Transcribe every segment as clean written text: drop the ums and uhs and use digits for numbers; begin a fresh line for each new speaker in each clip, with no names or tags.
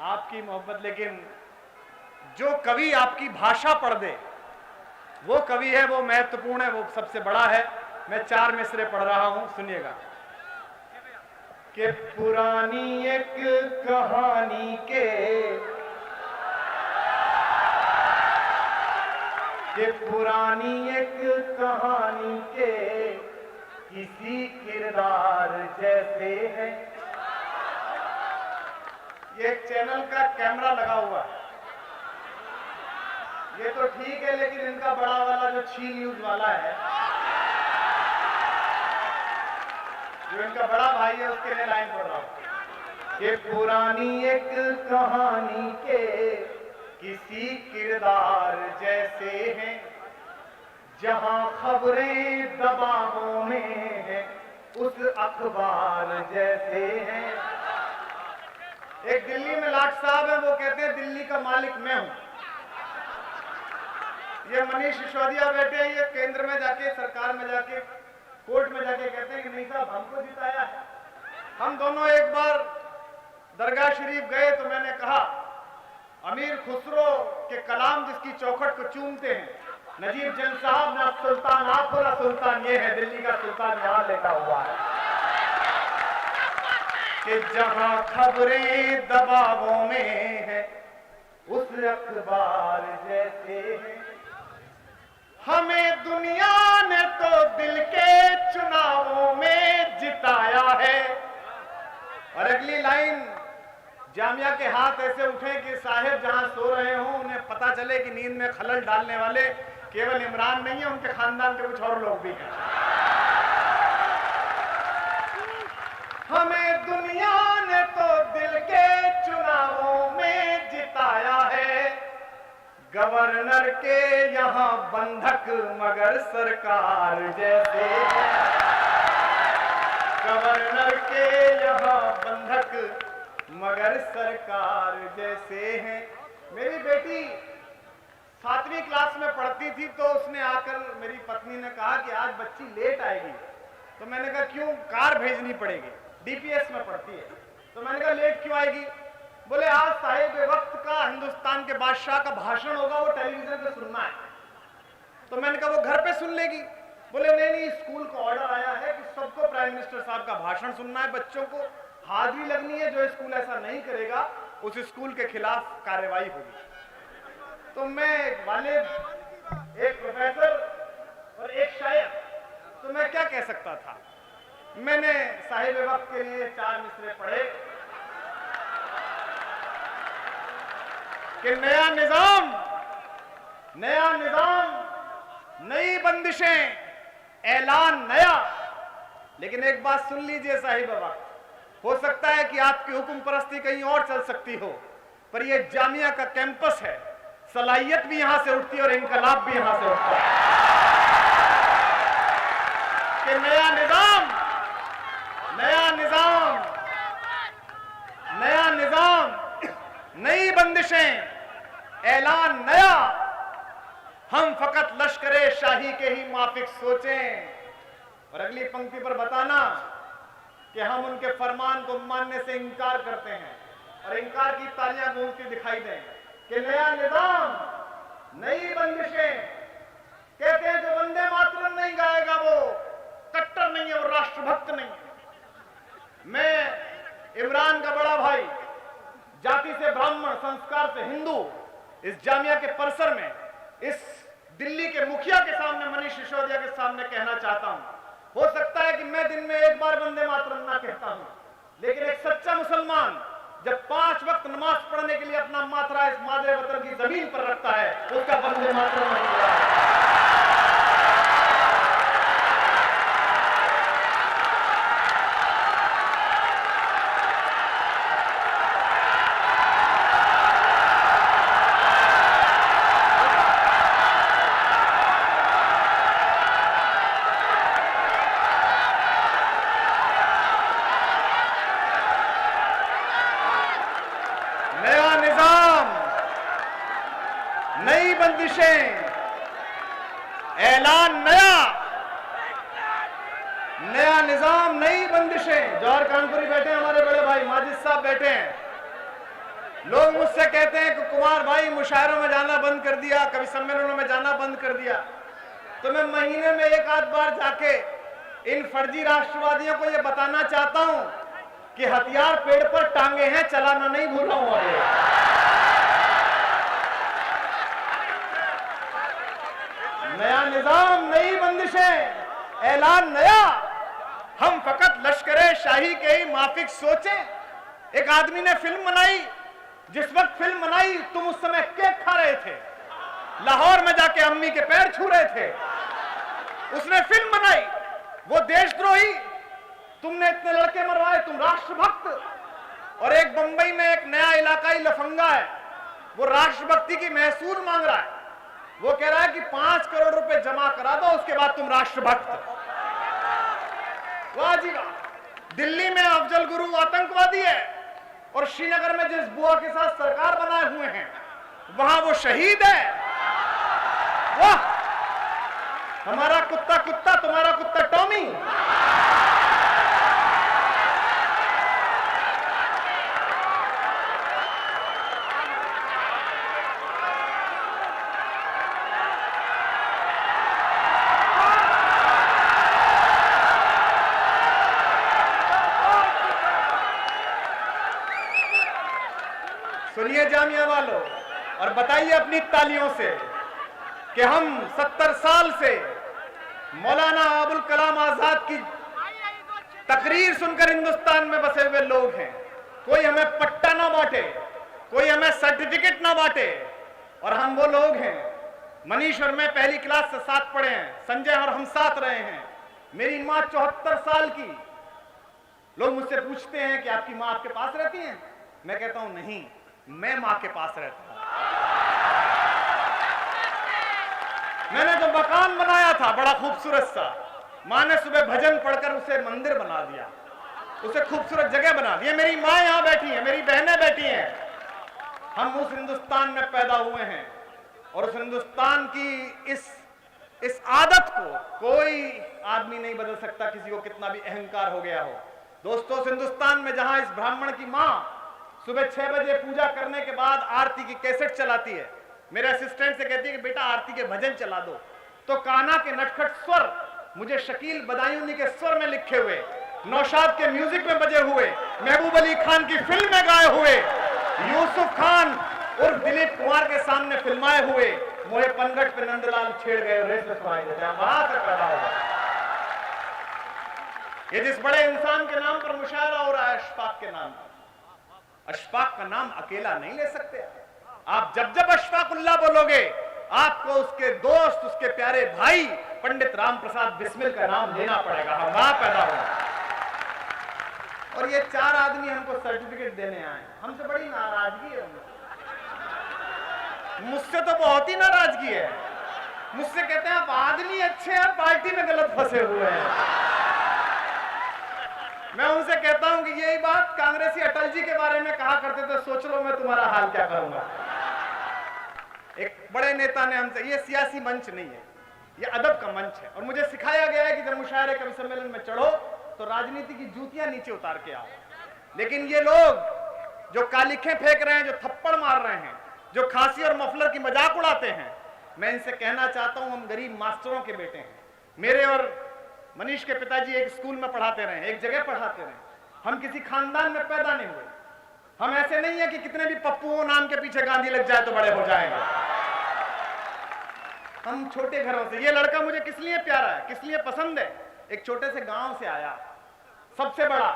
आपकी मोहब्बत, लेकिन जो कवि आपकी भाषा पढ़ दे वो कवि है, वो महत्वपूर्ण है, वो सबसे बड़ा है। मैं 4 मिसरे पढ़ रहा हूं, सुनिएगा। कि पुरानी एक कहानी पुरानी एक कहानी के किसी किरदार जैसे है। ये चैनल का कैमरा लगा हुआ है, ये तो ठीक है, लेकिन इनका बड़ा वाला जो छी न्यूज वाला है, जो इनका बड़ा भाई है, उसके लिए लाइन पढ़ रहा हूं। ये पुरानी एक कहानी के किसी किरदार जैसे हैं, जहां खबरें दबावों में है उस अखबार जैसे हैं। एक दिल्ली में लाट साहब है, वो कहते हैं दिल्ली का मालिक मैं हूं। ये मनीष सिसोदिया बैठे हैं, ये केंद्र में जाके, सरकार में जाके, कोर्ट में जाके कहते हैं कि नहीं साहब हमको जिताया है। हम दोनों एक बार दरगाह शरीफ गए तो मैंने कहा अमीर खुसरो के कलाम जिसकी चौखट को चूमते हैं, नजीब जंग साहब ना सुल्तान आप हो ना सुल्तान ये है, दिल्ली का सुल्तान यहां लेटा हुआ है। कि जहां खबरें दबावों में है उस अखबार जैसे है। हमें दुनिया ने तो दिल के चुनावों में जिताया है। और अगली लाइन, जामिया के हाथ ऐसे उठे कि साहिब जहां सो रहे हों उन्हें पता चले कि नींद में खलल डालने वाले केवल इमरान नहीं है, उनके खानदान के कुछ और लोग भी हैं। हमें दुनिया ने तो दिल के चुनावों में जिताया है। गवर्नर के यहाँ बंधक मगर सरकार जैसे है। गवर्नर के यहाँ बंधक मगर सरकार जैसे हैं। मेरी बेटी 7वीं क्लास में पढ़ती थी तो उसने आकर मेरी पत्नी ने कहा कि आज बच्ची लेट आएगी। तो मैंने कहा क्यों, कार भेजनी पड़ेगी, डीपीएस में पढ़ती है। तो मैंने कहा लेट क्यों आएगी? बोले आज साहिब वक्त का हिंदुस्तान के बादशाह का भाषण होगा, वो टेलीविजन पे सुनना है। तो मैंने कहा वो घर पे सुन लेगी। बोले नहीं, स्कूल का ऑर्डर आया है कि सबको प्राइम मिनिस्टर साहब का भाषण सुनना है, बच्चों को हाजिरी लगनी है, जो स्कूल ऐसा नहीं करेगा उस स्कूल के खिलाफ कार्रवाई होगी। तो मैं वालिद, एक प्रोफेसर और एक शायर, तो मैं क्या कह सकता था। मैंने साहिब वक्त के लिए 4 मिसरे पढ़े कि नया निजाम, नई बंदिशें, ऐलान नया। लेकिन एक बात सुन लीजिए साहिब वक्त, हो सकता है कि आपकी हुक्म परस्ती कहीं और चल सकती हो, पर यह जामिया का कैंपस है, सलाहियत भी यहां से उठती है और इंकलाब भी यहां से उठता है। कि नया निजाम, नई बंदिशें, ऐलान नया। हम फकत लश्करे शाही के ही माफिक सोचें। और अगली पंक्ति पर बताना कि हम उनके फरमान को मानने से इंकार करते हैं और इंकार की तालियां गूंजती दिखाई दें। कि नया निजाम, नई बंदिशें। कहते हैं जो वंदे मातरम नहीं गाएगा वो कट्टर नहीं है, वो राष्ट्रभक्त नहीं है। मैं इमरान का बड़ा भाई, जाति से ब्राह्मण, संस्कार से हिंदू, इस जामिया के परिसर में, इस दिल्ली के मुखिया के सामने, मनीष सिसोदिया के सामने कहना चाहता हूं। हो सकता है कि मैं दिन में एक बार वंदे मातरम ना कहता हूं, लेकिन एक सच्चा मुसलमान जब 5 वक्त नमाज पढ़ने के लिए अपना माथरा इस मादरे वतन की जमीन पर रखता है, उसका वंदे मातरम नहीं होता। नई बंदिशें, ऐलान नया, नया निजाम, नई बंदिशें। जौहर कानपुरी बैठे हैं, हमारे बड़े भाई माजिद साहब बैठे हैं। लोग मुझसे कहते हैं कि कुमार भाई मुशायरों में जाना बंद कर दिया, कवि सम्मेलनों में जाना बंद कर दिया। तो मैं महीने में एक आध बार जाके इन फर्जी राष्ट्रवादियों को यह बताना चाहता हूं कि हथियार पेड़ पर टांगे हैं, चलाना नहीं भूला हूं। नया निजाम, नई बंदिशें, ऐलान नया। हम फकत लश्करे शाही के ही माफिक सोचें। एक आदमी ने फिल्म बनाई, जिस वक्त फिल्म बनाई तुम उस समय केक खा रहे थे, लाहौर में जाके अम्मी के पैर छू रहे थे। उसने फिल्म बनाई, वो देशद्रोही, तुमने इतने लड़के मरवाए, तुम राष्ट्रभक्त। और एक बंबई में एक नया इलाकाई लफंगा है, वो राष्ट्रभक्ति की महसूल मांग रहा है। वो कह रहा है कि 5 करोड़ रुपए जमा करा दो, उसके बाद तुम राष्ट्रभक्त। वाह जी वाह। दिल्ली में अफजल गुरु आतंकवादी है, और श्रीनगर में जिस बुआ के साथ सरकार बनाए हुए हैं वहां वो शहीद है। वाह, हमारा कुत्ता कुत्ता, तुम्हारा कुत्ता टॉमी। सुनिए जामिया वालों, और बताइए अपनी तालियों से कि हम 70 साल से मौलाना अबुल कलाम आजाद की तकरीर सुनकर हिंदुस्तान में बसे हुए लोग हैं। कोई हमें पट्टा ना बांटे, कोई हमें सर्टिफिकेट ना बांटे, और हम वो लोग हैं। मनीष और मैं पहली क्लास से साथ पढ़े हैं, संजय और हम साथ रहे हैं। मेरी माँ 74 साल की। लोग मुझसे पूछते हैं कि आपकी माँ आपके पास रहती है? मैं कहता हूं नहीं, मैं माँ के पास रहता हूं। मैंने जो मकान बनाया था बड़ा खूबसूरत सा, माँ ने सुबह भजन पढ़कर उसे मंदिर बना दिया, उसे खूबसूरत जगह बना दिया। मेरी माँ यहाँ बैठी है, मेरी बहनें बैठी हैं। हम उस हिंदुस्तान में पैदा हुए हैं, और उस हिंदुस्तान की इस आदत को कोई आदमी नहीं बदल सकता, किसी को कितना भी अहंकार हो गया हो। दोस्तों, उस हिंदुस्तान में जहां इस ब्राह्मण की माँ सुबह 6 बजे पूजा करने के बाद आरती की कैसेट चलाती है, मेरे असिस्टेंट से कहती है कि बेटा आरती के भजन चला दो, तो कान्हा के नटखट स्वर मुझे शकील बदायूनी के स्वर में लिखे हुए, नौशाद के म्यूजिक में बजे हुए, महबूब अली खान की फिल्म में गाए हुए, यूसुफ खान और दिलीप कुमार के सामने फिल्माए हुए मोहे पनघट पे नंदलाल छेड़ गए वहां से पैदा हुआ। ये जिस बड़े इंसान के नाम पर मुशायरा हो रहा है, अशफाक के नाम पर। अशफाक का नाम अकेला नहीं ले सकते आप। जब जब अशफाकुल्लाह बोलोगे, आपको उसके दोस्त, उसके प्यारे भाई पंडित राम प्रसाद बिस्मिल का नाम लेना पड़ेगा। हम वहां पैदा हुए, और ये 4 आदमी हमको सर्टिफिकेट देने आए। हमसे बड़ी नाराजगी है उनको, मुझसे तो बहुत ही नाराजगी है। मुझसे कहते हैं आप आदमी अच्छे हैं, पार्टी में गलत फंसे हुए हैं। मैं उनसे कहता हूं कि यही बात कांग्रेसी अटल जी के बारे में कहा करते थे, सोच लो मैं तुम्हारा हाल क्या करूंगा। एक बड़े नेता ने हमसे, ये सियासी मंच नहीं है, ये अदब का मंच है, और मुझे सिखाया गया है कि जब मुशायरे कवि सम्मेलन में चढ़ो तो राजनीति की जूतियां नीचे उतार के आओ। लेकिन ये लोग जो कालिखें फेंक रहे हैं, जो थप्पड़ मार रहे हैं, जो खांसी और मफलर की मजाक उड़ाते हैं, मैं इनसे कहना चाहता हूं हम गरीब मास्टरों के बेटे हैं। मेरे और मनीष के पिताजी एक स्कूल में पढ़ाते रहे, एक जगह पढ़ाते रहे। हम किसी खानदान में पैदा नहीं हुए। हम ऐसे नहीं है कि कितने भी पप्पुओं नाम के पीछे गांधी लग जाए तो बड़े हो जाएंगे। हम छोटे घरों से। ये लड़का मुझे किस लिए प्यारा है, किस लिए पसंद है? एक छोटे से गांव से आया, सबसे बड़ा,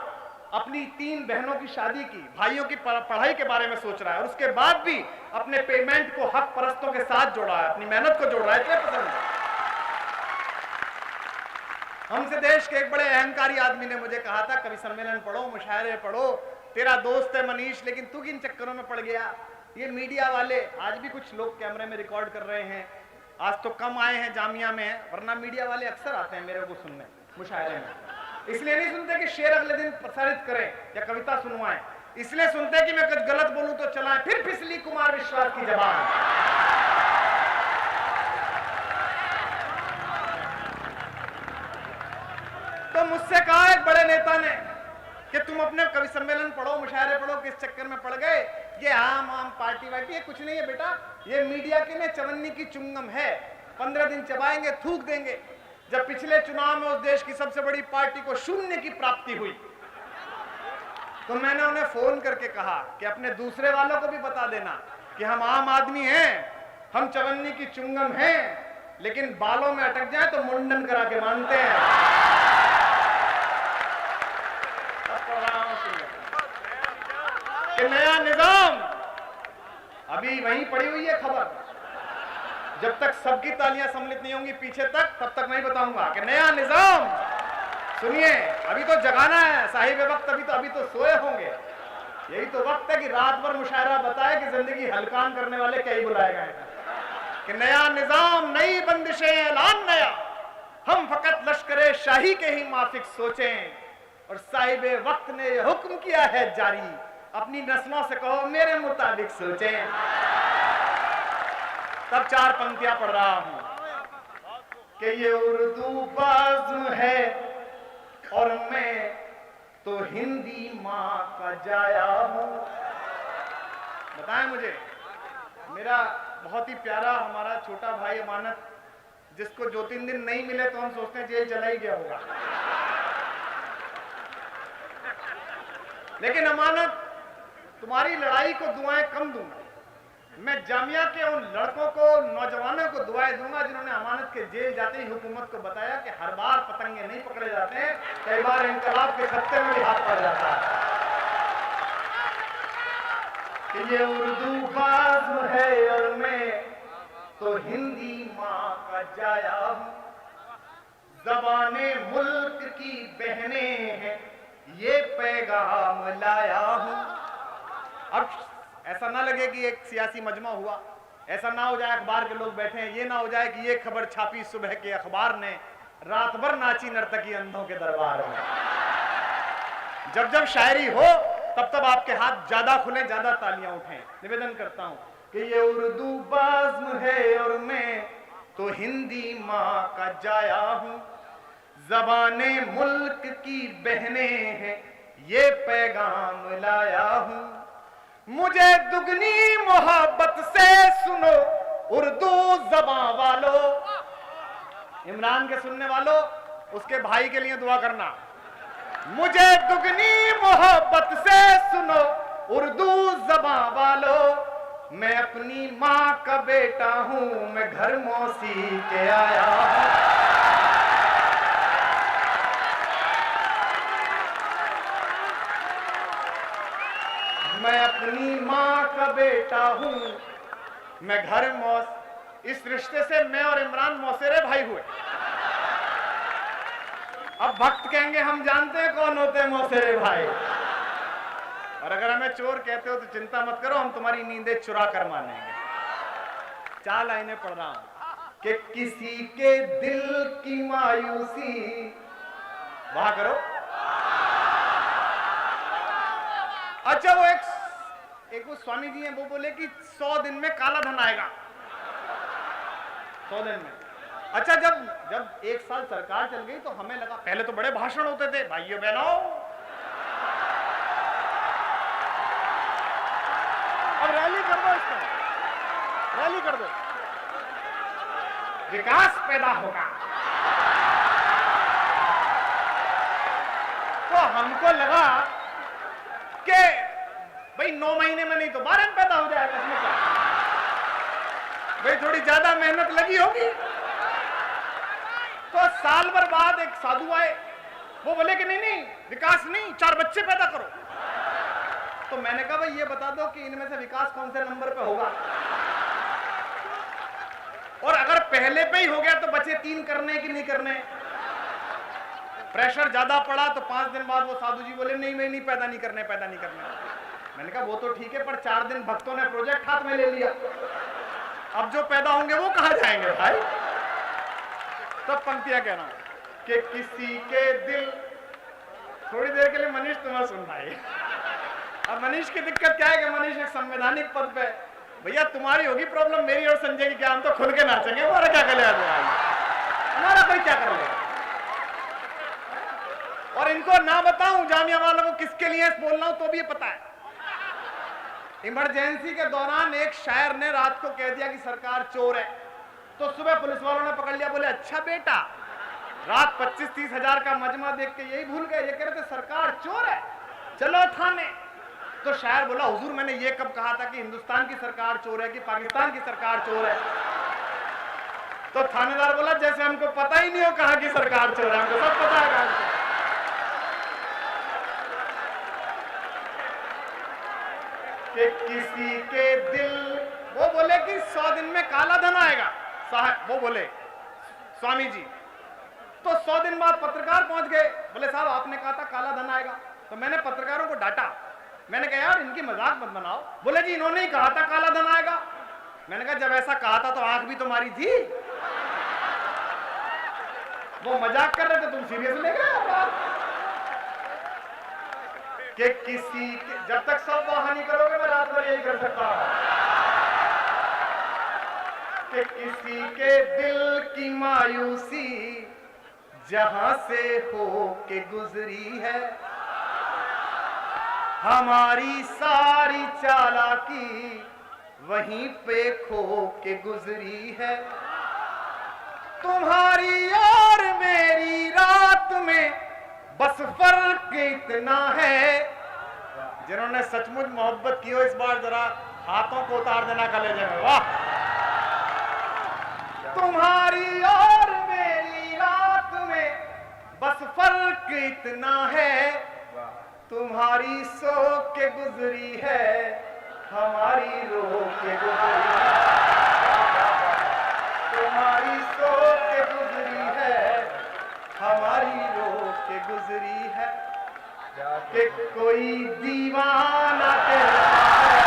अपनी 3 बहनों की शादी की, भाइयों की पढ़ाई के बारे में सोच रहा है, और उसके बाद भी अपने पेमेंट को हक परस्तों के साथ जोड़ा है, अपनी मेहनत को जोड़ रहा है। इसलिए पसंद है। हमसे देश के एक बड़े अहंकारी आदमी ने मुझे कहा था, कवि सम्मेलन पढ़ो, मुशायरे पढ़ो, तेरा दोस्त है मनीष, लेकिन तू किन चक्करों में पड़ गया? ये मीडिया वाले, आज भी कुछ लोग कैमरे में रिकॉर्ड कर रहे हैं, आज तो कम आए हैं जामिया में, वरना मीडिया वाले अक्सर आते हैं मेरे को सुनने मुशायरे में। इसलिए नहीं सुनते कि शेर अगले दिन प्रसारित करें या कविता सुनवाएं, इसलिए सुनते हैं कि मैं कुछ गलत बोलूं तो चलाएं, फिर फिसली कुमार विश्वास की जबान। तो मुझसे कहा एक बड़े नेता ने कि तुम अपने कवि सम्मेलन पढ़ो, मुशायरे पढ़ो, किस चक्कर में पड़ गए? ये आम आम पार्टी वार्टी, ये कुछ नहीं है बेटा, ये मीडिया के लिए चवन्नी की चुंगम है। 15 दिन चबाएंगे, थूक देंगे। जब पिछले चुनाव में उस देश की सबसे बड़ी पार्टी को शून्य की प्राप्ति हुई, तो मैंने उन्हें फोन करके कहा कि अपने दूसरे वालों को भी बता देना कि हम आम आदमी हैं, हम चवन्नी की चुंगम हैं, लेकिन बालों में अटक जाए तो मुंडन करा के मानते हैं। कि नया निजाम, अभी वहीं पड़ी हुई है खबर, जब तक सबकी तालियां सम्मिलित नहीं होंगी पीछे तक, तब तक नहीं बताऊंगा कि नया निजाम। सुनिए, अभी तो जगाना है साहिब वक्त, अभी तो सोए होंगे। यही तो वक्त है कि रात भर मुशायरा बताए कि जिंदगी हलकान करने वाले क्या ही बुलाए गए कि नया निजाम, नई बंदिशें, ऐलान नया। हम फकत लश्करे शाही के ही माफिक सोचें, और साहिब वक्त ने यह हुक्म किया है जारी, अपनी नस्लों से कहो मेरे मुताबिक सोचें। तब 4 पंक्तियां पढ़ रहा हूं कि ये उर्दू बाज़ है और मैं तो हिंदी माँ का जाया हूं। बताएं मुझे, मेरा बहुत ही प्यारा हमारा छोटा भाई अमानत, जिसको 2-3 दिन नहीं मिले तो हम सोचते हैं जेल चला ही गया होगा, लेकिन अमानत तुम्हारी लड़ाई को दुआएं कम दूंगा। मैं जामिया के उन लड़कों को, नौजवानों को दुआएं दूंगा जिन्होंने अमानत के जेल जाते ही हुकूमत को बताया कि हर बार पतंगे नहीं पकड़े जाते हैं, कई बार इंकलाब के खत्ते में भी हाथ पड़ जाता है। कि ये उर्दू बाज़ है और मैं तो हिंदी माँ का जाया हूं, ज़बाने मुल्क की बहनें हैं, ये पैगाम लाया हूं। अब ऐसा ना लगे कि एक सियासी मजमा हुआ, ऐसा ना हो जाए अखबार के लोग बैठे हैं, ये ना हो जाए कि ये खबर छापी सुबह के अखबार ने, रात भर नाची नर्तकी अंधों के दरबार में। जब जब शायरी हो तब तब आपके हाथ ज्यादा खुले, ज्यादा तालियां उठें। निवेदन करता हूं कि ये उर्दू बाज़्म है और मैं तो हिंदी माँ का जाया हूं, ज़बाने मुल्क की बहनें हैं, ये पैगाम लाया हूं। मुझे दुगनी मोहब्बत से सुनो उर्दू ज़बां वालों। इमरान के सुनने वालों, उसके भाई के लिए दुआ करना। मुझे दुगनी मोहब्बत से सुनो उर्दू ज़बां वालों, मैं अपनी माँ का बेटा हूं, मैं घर मौसी के आया हूं। मैं अपनी माँ का बेटा हूं, मैं घर मौस। इस रिश्ते से मैं और इमरान मौसेरे भाई हुए। अब भक्त कहेंगे हम जानते हैं कौन होते हैं मौसेरे भाई, और अगर हमें चोर कहते हो तो चिंता मत करो, हम तुम्हारी नींदें चुरा कर मानेंगे। 4 लाइनें पढ़ रहा हूं कि किसी के दिल की मायूसी, वहां करो। अच्छा, वो एक वो स्वामी जी हैं, वो बोले कि 100 दिन में काला धन आएगा, 100 दिन में। अच्छा, जब 1 साल सरकार चल गई तो हमें लगा, पहले तो बड़े भाषण होते थे, भाइयों बहनों, अब रैली कर दो, इसका रैली कर दो, विकास पैदा होगा। तो हमको लगा कि भाई 9 महीने में नहीं तो 12 में पैदा हो जाएगा, इसमें क्या भाई, थोड़ी ज्यादा मेहनत लगी होगी। तो साल भर बाद एक साधु आए, वो बोले कि नहीं विकास नहीं, 4 बच्चे पैदा करो। तो मैंने कहा भाई ये बता दो कि इनमें से विकास कौन से नंबर पे होगा, और अगर पहले पे ही हो गया तो बचे 3 करने कि नहीं करने। प्रेशर ज्यादा पड़ा तो 5 दिन बाद वो साधु जी बोले नहीं पैदा नहीं करने। मैंने कहा वो तो ठीक है, पर 4 दिन भक्तों ने प्रोजेक्ट हाथ में ले लिया, अब जो पैदा होंगे वो कहां जाएंगे भाई। तब पंक्तियां कह रहा हूं कि किसी के दिल, थोड़ी देर के लिए मनीष तुम्हें सुन भाई। अब मनीष की दिक्कत क्या है कि मनीष एक संवैधानिक पद पे, भैया तुम्हारी होगी प्रॉब्लम, मेरी और संजय की क्या, हम तो खुल के नाचेंगे, हमारा क्या कर लेगा, हमारा कोई क्या कर लेगा। और इनको ना बताऊं जामिया वालों को किसके लिए बोल रहा हूं तो भी ये पता है। इमरजेंसी के दौरान एक शायर ने रात को कह दिया कि सरकार चोर है, तो सुबह पुलिस वालों ने पकड़ लिया। बोले अच्छा बेटा, रात 25-30 हजार का मजमा देख के यही भूल गए, ये कह रहे थे सरकार चोर है, चलो थाने। तो शायर बोला हुजूर मैंने ये कब कहा था कि हिंदुस्तान की सरकार चोर है कि पाकिस्तान की सरकार चोर है? तो थानेदार बोला जैसे हमको पता ही नहीं हो कहां की सरकार चोर है, हमको सब पता है कहां की। कि किसी के दिल, वो बोले कि 100 दिन में काला धन आएगा साहब, वो बोले स्वामी जी। तो 100 दिन बाद पत्रकार पहुंच गए, बोले साहब आपने कहा था काला धन आएगा। तो मैंने पत्रकारों को डांटा, मैंने कहा यार इनकी मजाक मत बनाओ। बोले जी इन्होंने ही कहा था काला धन आएगा। मैंने कहा जब ऐसा कहा था तो आंख भी तुम्हारी थी, वो मजाक कर रहे थे तुम सीरियस ले गए। कि किसी के, जब तक सब वाहनी करोगे मैं रात भर यही कर सकता हूं। कि किसी के दिल की मायूसी जहां से हो के गुजरी है, हमारी सारी चालाकी वहीं पे खो के गुजरी है। तुम्हारी और मेरी रात में बस फर्क इतना है। जिन्होंने सचमुच मोहब्बत की हो इस बार जरा हाथों को उतार देना कलेजे में। वाह! तुम्हारी और मेरी रात में बस फर्क इतना है, तुम्हारी सो के गुजरी है, हमारी रो के गुजरी है। तुम्हारी सो के गुजरी है, हमारी रो के गुजरी है। कि कोई दीवाना कहता है,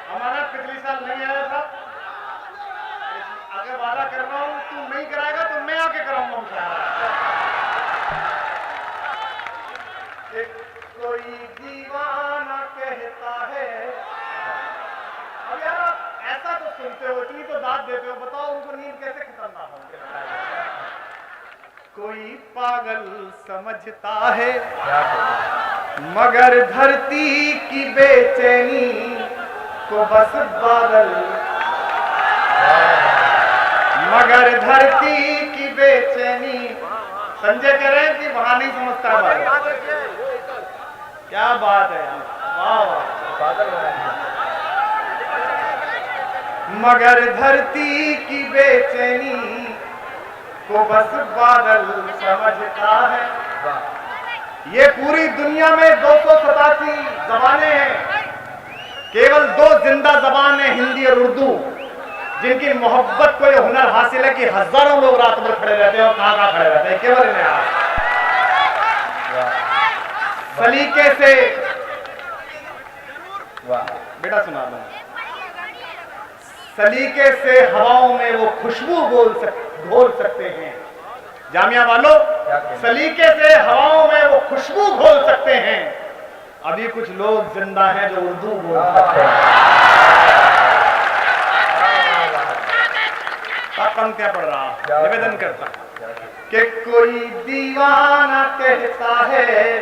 हमारा पिछले साल नहीं आया था, अगर वादा कर रहा हूं तू नहीं कराएगा तो मैं आके कराऊंगा मुझे। कोई दीवाना कहता है। अब यार आप ऐसा तो सुनते हो, इतनी तो दाद देते हो, बताओ उनको नींद कैसे खत्म ना हो? कोई पागल समझता है मगर धरती की बेचैनी को बस बादल, मगर धरती की बेचैनी। संजय कह रहे हैं कि वहां नहीं समझता बात। क्या बात है यार, वाह वाह। मगर धरती की बेचैनी को बस बादल समझता है। ये पूरी दुनिया में 287 जबानें हैं, केवल 2 जिंदा जबान है, हिंदी और उर्दू, जिनकी मोहब्बत को ये हुनर हासिल है कि हजारों लोग रात भर खड़े रहते हैं और कहां खड़े रहते हैं, केवल इन्हें आज सलीके से। बेटा सुना दो। सलीके से हवाओं में वो खुशबू घोल सकते हैं। जामिया वालों, सलीके से हवाओं में वो खुशबू घोल सकते हैं। अभी कुछ लोग जिंदा हैं जो उर्दू बोल सकते हैं। क्या पढ़ रहा, निवेदन करता कि कोई दीवाना कहता है,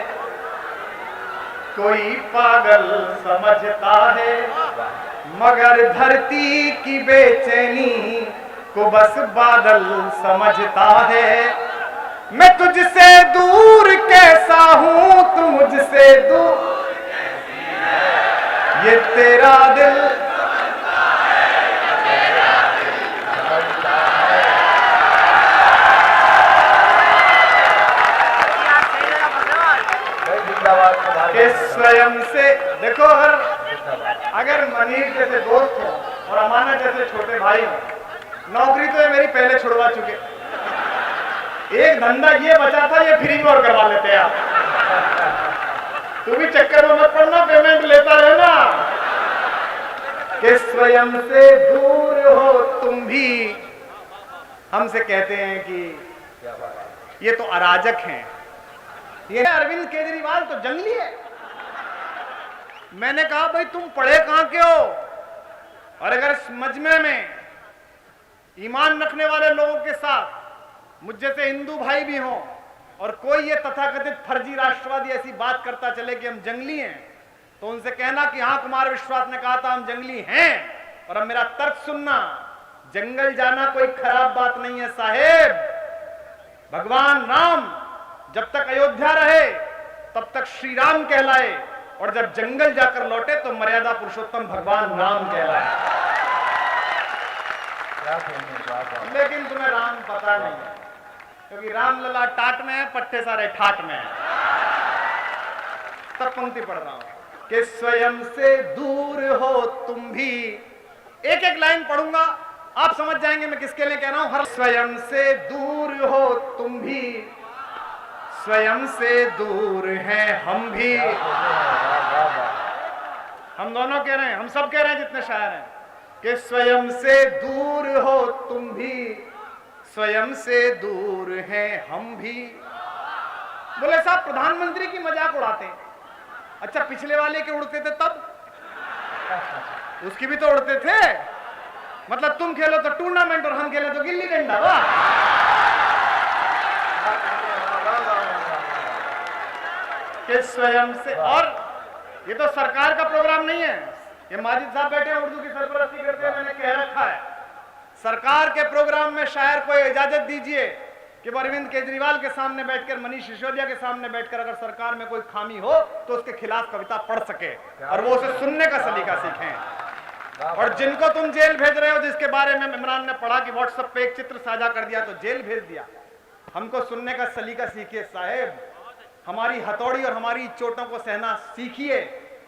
कोई पागल समझता है, मगर धरती की बेचैनी को बस बादल समझता है। मैं तुझसे दूर कैसा हूं, तू मुझसे दूर, ये तेरा दिल के स्वयं से। देखो अगर मनीष जैसे दोस्त हो और अमाना जैसे छोटे भाई हो, नौकरी तो ये मेरी पहले छुड़वा चुके। एक धंधा ये बचा था, ये फ्री में और करवा लेते हैं आप। तू भी चक्कर में मत पड़ना, पेमेंट लेता रहना। कि स्वयं से दूर हो तुम भी। हमसे कहते हैं कि ये तो अराजक हैं, ये अरविंद केजरीवाल तो जंगली है। मैंने कहा भाई तुम पढ़े कहां के हो, और अगर इस मजमे में ईमान रखने वाले लोगों के साथ मुझ जैसे हिंदू भाई भी हों और कोई ये तथाकथित फर्जी राष्ट्रवादी ऐसी बात करता चले कि हम जंगली हैं, तो उनसे कहना कि हाँ, कुमार विश्वास ने कहा था हम जंगली हैं। और अब मेरा तर्क सुनना, जंगल जाना कोई खराब बात नहीं है साहेब। भगवान राम जब तक अयोध्या रहे तब तक श्री राम कहलाए, और जब जंगल जाकर लौटे तो मर्यादा पुरुषोत्तम भगवान राम कहलाए। लेकिन तुम्हें राम पता नहीं है, क्योंकि राम लला टाट में है, पट्टे सारे ठाट में है। तब पंक्ति पढ़ रहा हूं कि स्वयं से दूर हो तुम भी। एक एक लाइन पढ़ूंगा, आप समझ जाएंगे मैं किसके लिए कह रहा हूं। हर स्वयं से दूर हो तुम भी, स्वयं से दूर हैं हम भी। हम दोनों कह रहे हैं, हम सब कह रहे हैं जितने शायर हैं कि स्वयं से दूर हो तुम भी, स्वयं से दूर हैं हम भी। बोले साहब प्रधानमंत्री की मजाक उड़ाते हैं। अच्छा, पिछले वाले के उड़ते थे तब, उसकी भी तो उड़ते थे। मतलब तुम खेलो तो टूर्नामेंट और हम खेले तो गिल्ली डंडा। वाह, कि स्वयं से। और ये तो सरकार का प्रोग्राम नहीं है, ये माजिद साहब बैठे हैं उर्दू की सरपरस्ती करते हैं, मैंने कह रखा है। सरकार के प्रोग्राम में शायर को इजाजत दीजिए कि वो अरविंद केजरीवाल के सामने बैठकर, मनीष सिसोदिया के सामने बैठकर अगर सरकार में कोई खामी हो तो उसके खिलाफ कविता पढ़ सके और वो उसे सुनने का सलीका सीखें। और जिनको तुम जेल भेज रहे हो, जिसके बारे में इमरान ने पढ़ा कि व्हाट्सएप पे एक चित्र साझा कर दिया तो जेल भेज दिया, हमको सुनने का सलीका सीखिए साहेब। हमारी हथौड़ी और हमारी चोटों को सहना सीखिए,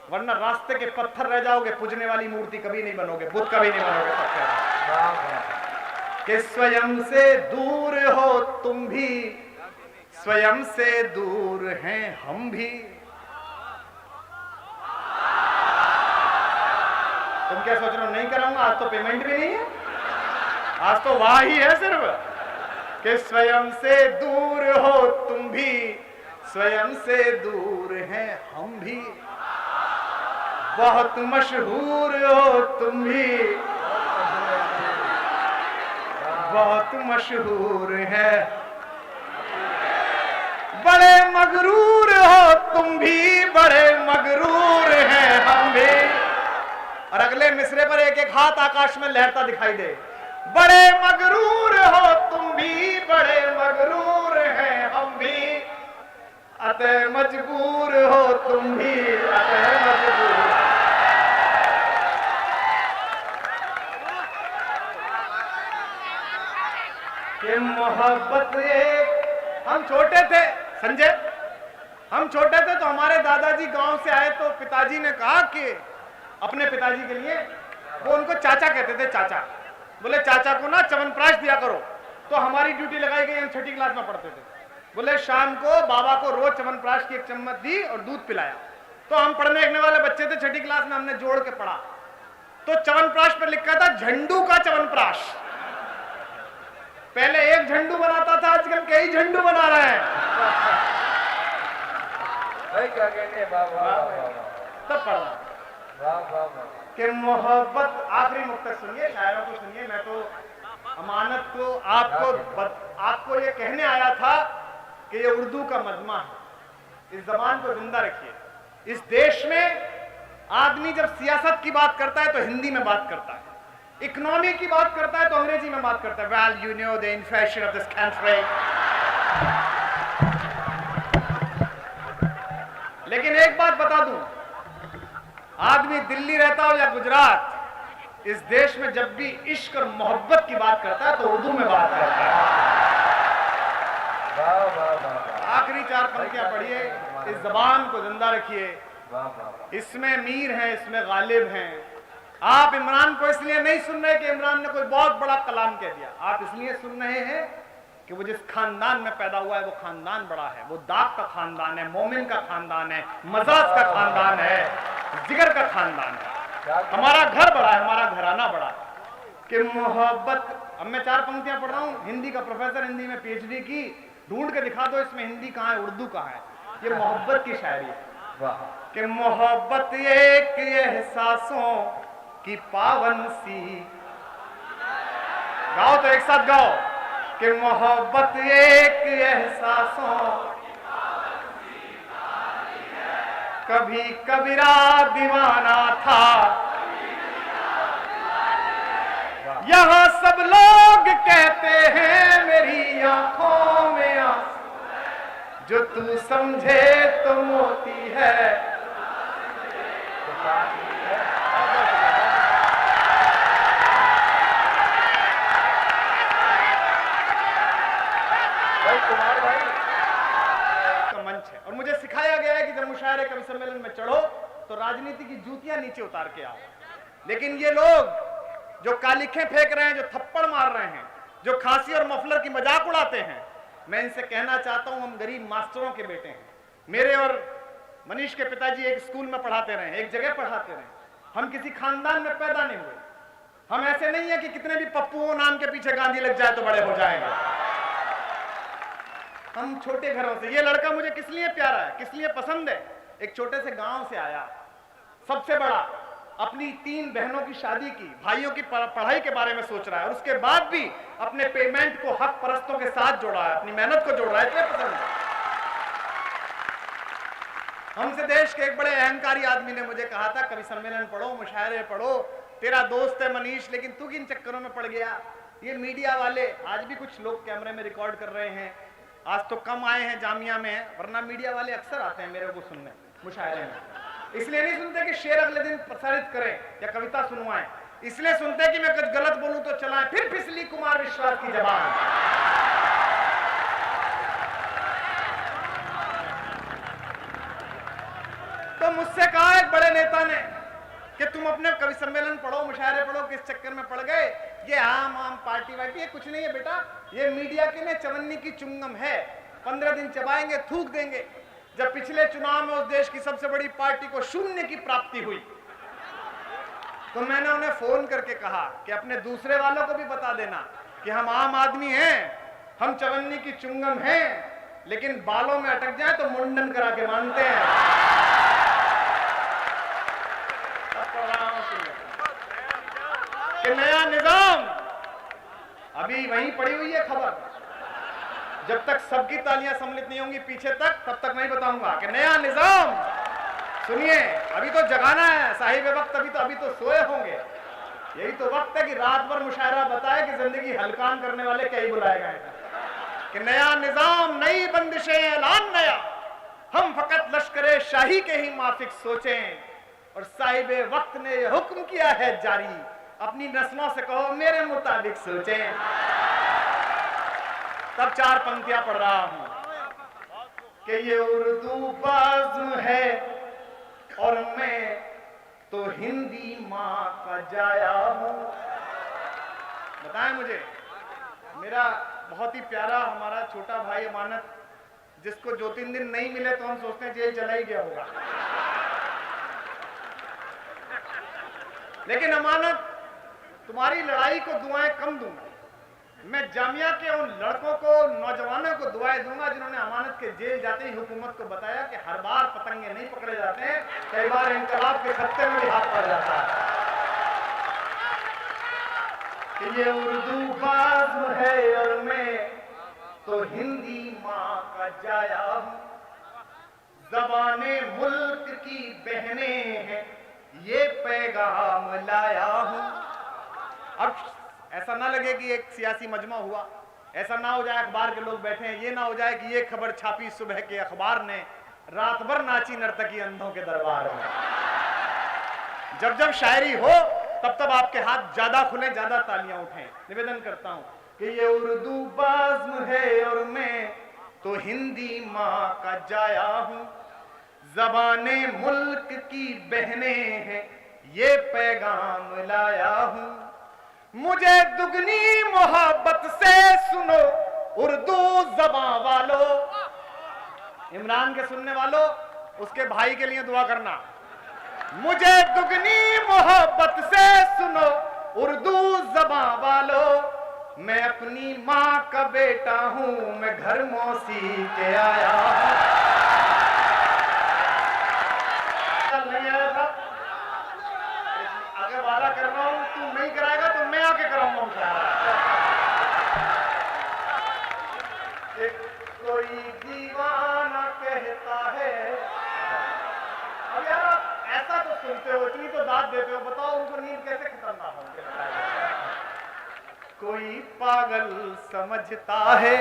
वरना रास्ते के पत्थर रह जाओगे, पूजने वाली मूर्ति कभी नहीं बनोगे, बुद्ध कभी नहीं बनोगे। कि स्वयं से दूर हो तुम भी, स्वयं से दूर हैं हम भी। तुम क्या सोच रहे हो नहीं कराऊंगा? आज तो पेमेंट भी नहीं है, आज तो वाह ही है सिर्फ। कि स्वयं से दूर हो तुम भी, स्वयं से दूर हैं हम भी। बहुत मशहूर हो तुम भी, बहुत मशहूर है। बड़े मगरूर हो तुम भी, बड़े मगरूर हैं हम भी। और अगले मिसरे पर एक एक हाथ आकाश में लहरता दिखाई दे। बड़े मगरूर हो तुम भी, बड़े मगरूर हैं हम भी। अतः मजबूर हो तुम भी, अतः मजबूर। कि मोहब्बत एक, हम छोटे थे संजय, हम छोटे थे तो हमारे दादाजी गांव से आए तो पिताजी ने कहा कि अपने पिताजी के लिए, वो उनको चाचा कहते थे, चाचा। बोले चाचा को ना च्यवनप्राश दिया करो। तो हमारी ड्यूटी लगाई गई, हम छठी क्लास में पढ़ते थे। बोले शाम को बाबा को रोज च्यवनप्राश की एक चम्मच दी और दूध पिलाया। तो हम पढ़ने लिखने वाले बच्चे थे, छठी क्लास में हमने जोड़ के पढ़ा। तो च्यवनप्राश पर लिखा था झंडू का च्यवनप्राश। पहले एक झंडू बनाता था, आजकल कई झंडू बना रहे हैं। तब पढ़ा कि मोहब्बत। आखिरी मुक्तक सुनिए, शायरों को सुनिए। मैं तो अमानत को आपको ये कहने आया था कि ये उर्दू का मजमा है, इस जबान को जिंदा रखिए। इस देश में आदमी जब सियासत की बात करता है तो हिंदी में बात करता है, इकोनॉमी की बात करता है तो अंग्रेजी में बात करता है। Well you know the inflation of this country. लेकिन एक बात बता दूं, आदमी दिल्ली रहता हो या गुजरात, इस देश में जब भी इश्क और मोहब्बत की बात करता है तो उर्दू में बात करता है। आखिरी चार पंक्तियां पढ़िए, इस जबान को जिंदा रखिए। इसमें मीर हैं, इसमें गालिब हैं। आप इमरान को इसलिए नहीं सुन रहे कि इमरान ने कोई बहुत बड़ा कलाम कह दिया, आप इसलिए सुन रहे हैं कि वो जिस खानदान में पैदा हुआ है वो खानदान बड़ा है, वो दाग का खानदान है, मोमिन का खानदान है, मजाज का खानदान है, जिगर का खानदान है। हमारा घर बड़ा है, हमारा घराना बड़ा है। कि मोहब्बत। अब मैं चार पंक्तियां पढ़ रहा हूं, हिंदी का प्रोफेसर, हिंदी में पीएचडी की, ढूंढ के दिखा दो इसमें हिंदी कहाँ है, उर्दू कहाँ है। ये मोहब्बत की शायरी है। कि मोहब्बत एक एहसासों की पावन सी, गाओ तो एक साथ गाओ कि मोहब्बत एक एहसासों, कभी कबीरा दीवाना था, यहाँ सब लोग कहते हैं मेरी आंखों में आंसू, जो तू समझे तो मोती है। कुमार भाई का मंच है और मुझे सिखाया गया है कि जब मुशायरे कवि सम्मेलन में चढ़ो तो राजनीति की जूतियां नीचे उतार के आओ। लेकिन ये लोग जो कालिखें फेंक रहे हैं, जो थप्पड़ मार रहे हैं, जो खांसी और मफलर की मजाक उड़ाते हैं, मैं इनसे कहना चाहता हूं हम गरीब मास्टरों के बेटे हैं। मेरे और मनीष के पिताजी एक स्कूल में पढ़ाते रहे, एक जगह पढ़ाते रहे। हम किसी खानदान में पैदा नहीं हुए। हम ऐसे नहीं है कि कितने भी पप्पुओं नाम के पीछे गांधी लग जाए तो बड़े हो जाएंगे। हम छोटे घरों से, ये लड़का मुझे किस लिए प्यारा है, किस लिए पसंद है, एक छोटे से गांव से आया, सबसे बड़ा, अपनी 3 बहनों की शादी की, भाइयों की पढ़ाई के बारे में सोच रहा है और उसके बाद भी अपने पेमेंट को हक परस्तों के साथ जोड़ा है, अपनी मेहनत को जोड़ रहा है, इसलिए पसंद है। हमसे देश के एक बड़े अहंकारी आदमी ने मुझे कहा था कवि सम्मेलन पढ़ो, मुशायरे पढ़ो, तेरा दोस्त है मनीष, लेकिन तू किन चक्करों में पड़ गया। ये मीडिया वाले, आज भी कुछ लोग कैमरे में रिकॉर्ड कर रहे हैं, आज तो कम आए हैं, जामिया में, वरना मीडिया वाले अक्सर आते हैं मेरे को सुनने मुशायरे में। इसलिए नहीं सुनते कि शेर अगले दिन प्रसारित करें या कविता सुनवाएं, इसलिए सुनते कि मैं कुछ गलत बोलूं तो चलाएं, फिर फिसली कुमार विश्वास की जबान। तो मुझसे कहा एक बड़े नेता ने कि तुम अपने कवि सम्मेलन पढ़ो, मुशायरे पढ़ो, किस चक्कर में पड़ गए। ये आम पार्टी वार्टी ये कुछ नहीं है बेटा, ये मीडिया के लिए चवन्नी की चुंगम है। 15 दिन चबाएंगे, थूक देंगे। जब पिछले चुनाव में उस देश की सबसे बड़ी पार्टी को 0 की प्राप्ति हुई तो मैंने उन्हें फोन करके कहा कि अपने दूसरे वालों को भी बता देना कि हम आम आदमी हैं, हम चवन्नी की चुंगम हैं, लेकिन बालों में अटक जाए तो मुंडन करा के मानते हैं। कि नया निजाम, अभी वहीं पड़ी हुई है खबर, जब तक सबकी तालियां सम्मिलित नहीं होंगी पीछे तक, तब तक नहीं बताऊंगा कि नया निजाम। सुनिए, अभी तो जगाना है साहिब वक्त, अभी तो सोए होंगे। यही तो वक्त है कि रात भर मुशायरा बताए कि जिंदगी हलकान करने वाले क्या ही बुलाए गए कि नया निजाम, नई बंदिशें, ऐलान नया, हम फकत लश्करे शाही के ही माफिक सोचें और साहिब वक्त ने यह हुक्म किया है जारी, अपनी नस्लों से कहो मेरे मुताबिक सोचें। तब 4 पंक्तियां पढ़ रहा हूं कि ये उर्दू बाज़ है और मैं तो हिंदी माँ का जाया हूं। बताएं मुझे, मेरा बहुत ही प्यारा हमारा छोटा भाई अमानत, जिसको 2-3 दिन नहीं मिले तो हम सोचते हैं जेल चला ही गया होगा, लेकिन अमानत तुम्हारी लड़ाई को दुआएं कम दूंगा। मैं जामिया के उन लड़कों को, नौजवानों को दुआएं दूंगा जिन्होंने अमानत के जेल जाते ही हुकूमत को बताया कि हर बार पतंगे नहीं पकड़े जाते हैं, कई बार इंकलाब के खत्ते में भी हाथ पड़ जाता है। कि ये उर्दू बाज़ है और मैं तो हिंदी माँ का जाया हूं, ज़बाने मुल्क की बहनें हैं, ये पैगाम लाया हूं। अब ऐसा ना लगे कि एक सियासी मजमा हुआ, ऐसा ना हो जाए अखबार के लोग बैठे हैं, ये ना हो जाए कि ये खबर छापी सुबह के अखबार ने, रात भर नाची नर्तकी अंधों के दरबार में। जब जब शायरी हो तब तब आपके हाथ ज्यादा खुले, ज्यादा तालियां उठें। निवेदन करता हूं कि ये उर्दू बाज़्म है और मैं तो हिंदी माँ का जाया हूं, ज़बाने मुल्क की बहनें हैं, ये पैगाम लाया हूं। मुझे दुगनी मोहब्बत से सुनो उर्दू ज़बान वालों। इमरान के सुनने वालों, उसके भाई के लिए दुआ करना। मुझे दुगनी मोहब्बत से सुनो उर्दू ज़बान वालों, मैं अपनी माँ का बेटा हूं, मैं घर मौसी के आया हूं। नहीं आया था, अगर वादा कर रहा हूं तू नहीं कराएगा तो मैं आके कराऊंगा। साथ देते हो, बताओ उनको नींद कैसे खत्म ना हो? कोई पागल समझता है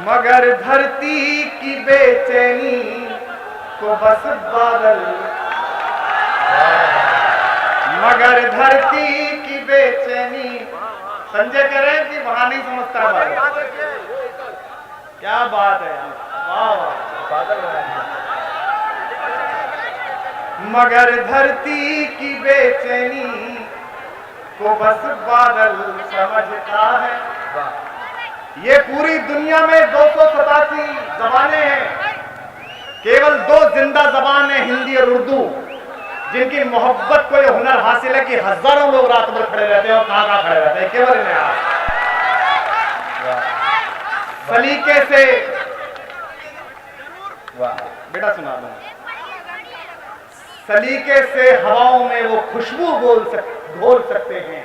मगर धरती की बेचैनी को बस बादल, मगर धरती की बेचैनी। संजय कह रहे हैं कि वहां नहीं समझता है। क्या बात है यार, वाह। मगर धरती की बेचैनी को बस बादल समझता है। ये पूरी दुनिया में 287 जबानें हैं, केवल 2 जिंदा जबान है, हिंदी और उर्दू, जिनकी मोहब्बत को ये हुनर हासिल है कि हजारों लोग रात भर खड़े रहते हैं और कहां खड़े रहते हैं, केवल इन्हें आज सलीके से। बेटा सुना दो। सलीके से हवाओं में वो खुशबू घोल सकते हैं।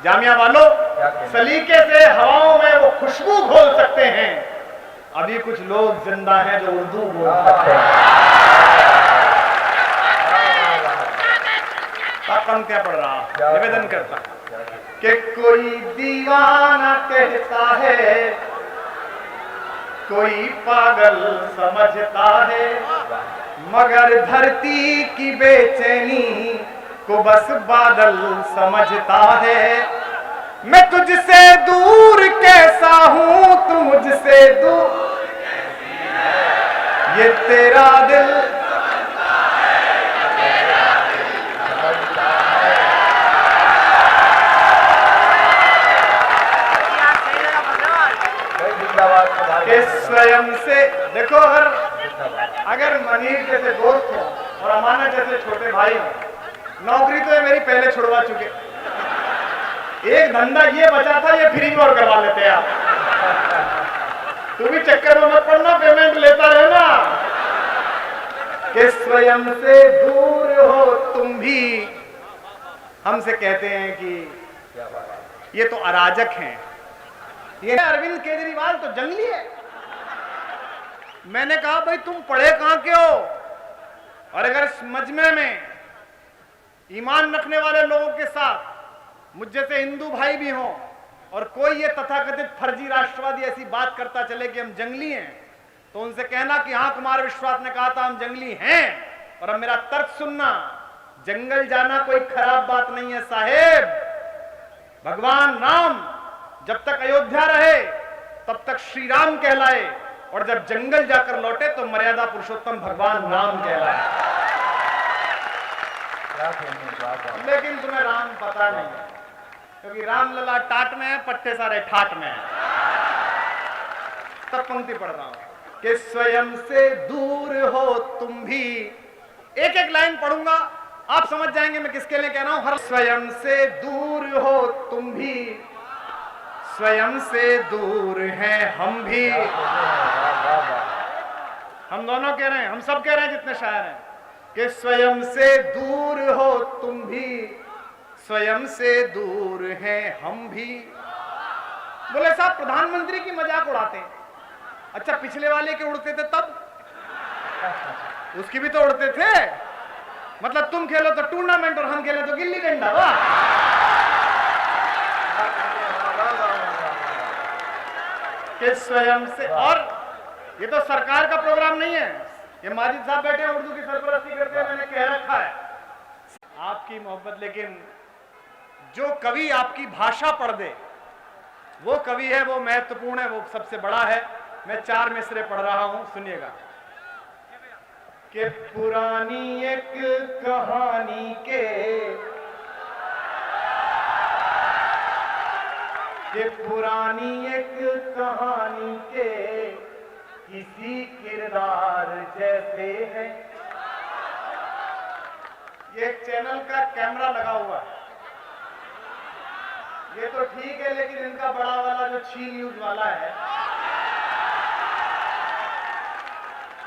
जामिया वालों, सलीके से हवाओं में वो खुशबू घोल सकते हैं। अभी कुछ लोग जिंदा हैं जो उर्दू बोल सकते हैं। कम क्या पढ़ रहा, निवेदन करता कि कोई दीवाना कहता है, कोई पागल समझता है, मगर धरती की बेचैनी को बस बादल समझता है। मैं तुझसे दूर कैसा हूं, तू मुझसे दूर, ये तेरा दिल के स्वयं से। देखो, अगर मनीष जैसे दोस्त हो और अमानत जैसे छोटे भाई हो, नौकरी तो ये मेरी पहले छुड़वा चुके। एक धंधा ये बचा था, ये फ्री में और करवा लेते आप। तू भी चक्कर में मत पड़ना, पेमेंट लेता रहना। कि स्वयं से दूर हो तुम भी। हमसे कहते हैं कि ये तो अराजक हैं, ये अरविंद केजरीवाल तो जंगली है। मैंने कहा भाई तुम पढ़े कहां के हो? और अगर इस मजमे में ईमान रखने वाले लोगों के साथ मुझ जैसे हिंदू भाई भी हों और कोई ये तथाकथित फर्जी राष्ट्रवादी ऐसी बात करता चले कि हम जंगली हैं, तो उनसे कहना कि हाँ, कुमार विश्वास ने कहा था हम जंगली हैं। और अब मेरा तर्क सुनना, जंगल जाना कोई खराब बात नहीं है साहेब। भगवान राम जब तक अयोध्या रहे तब तक श्री राम कहलाए, और जब जंगल जाकर लौटे तो मर्यादा पुरुषोत्तम भगवान राम कहलाए। लेकिन तुम्हें राम पता नहीं है, क्योंकि राम लला टाट में है, पट्टे सारे ठाट में है। तब पंक्ति पढ़ रहा हूं कि स्वयं से दूर हो तुम भी। एक एक लाइन पढ़ूंगा, आप समझ जाएंगे मैं किसके लिए कह रहा हूं। हर स्वयं से दूर हो तुम भी, स्वयं से दूर हैं हम भी। हम दोनों कह रहे हैं, हम सब कह रहे हैं जितने शायर हैं, कि स्वयं से दूर हो तुम भी, स्वयं से दूर हैं हम भी। बोले साहब प्रधानमंत्री की मजाक उड़ाते हैं। अच्छा, पिछले वाले के उड़ते थे तब, उसकी भी तो उड़ते थे। मतलब तुम खेलो तो टूर्नामेंट और हम खेले तो गिल्ली डंडा। वाह, कि स्वयं से। और ये तो सरकार का प्रोग्राम नहीं है, ये माजिद साहब बैठे हैं उर्दू की सरपरस्ती करते हैं, मैंने कह रखा है आपकी मोहब्बत। लेकिन जो कवि आपकी भाषा पढ़ दे वो कवि है, वो महत्वपूर्ण है, वो सबसे बड़ा है। मैं 4 मिसरे पढ़ रहा हूं, सुनिएगा। कि पुरानी एक कहानी के पुरानी एक कहानी के किसी किरदार जैसे है। ये चैनल का कैमरा लगा हुआ है, ये तो ठीक है, लेकिन इनका बड़ा वाला जो छी न्यूज वाला है,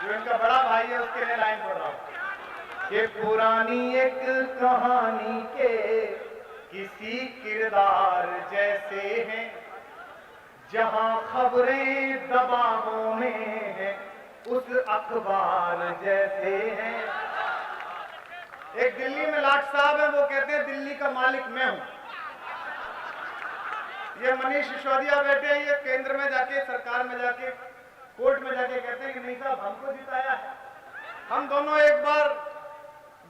जो इनका बड़ा भाई है, उसके लिए लाइन पढ़ रहा हूं कि पुरानी एक कहानी के किसी किरदार जैसे हैं, जहां खबरें दबावों में है उस अखबार जैसे हैं। एक दिल्ली में लाट साहब है, वो कहते हैं दिल्ली का मालिक मैं हूं। ये मनीष सिसोदिया बैठे हैं, ये केंद्र में जाके, सरकार में जाके, कोर्ट में जाके कहते हैं कि नहीं साहब हमको जिताया है। हम दोनों एक बार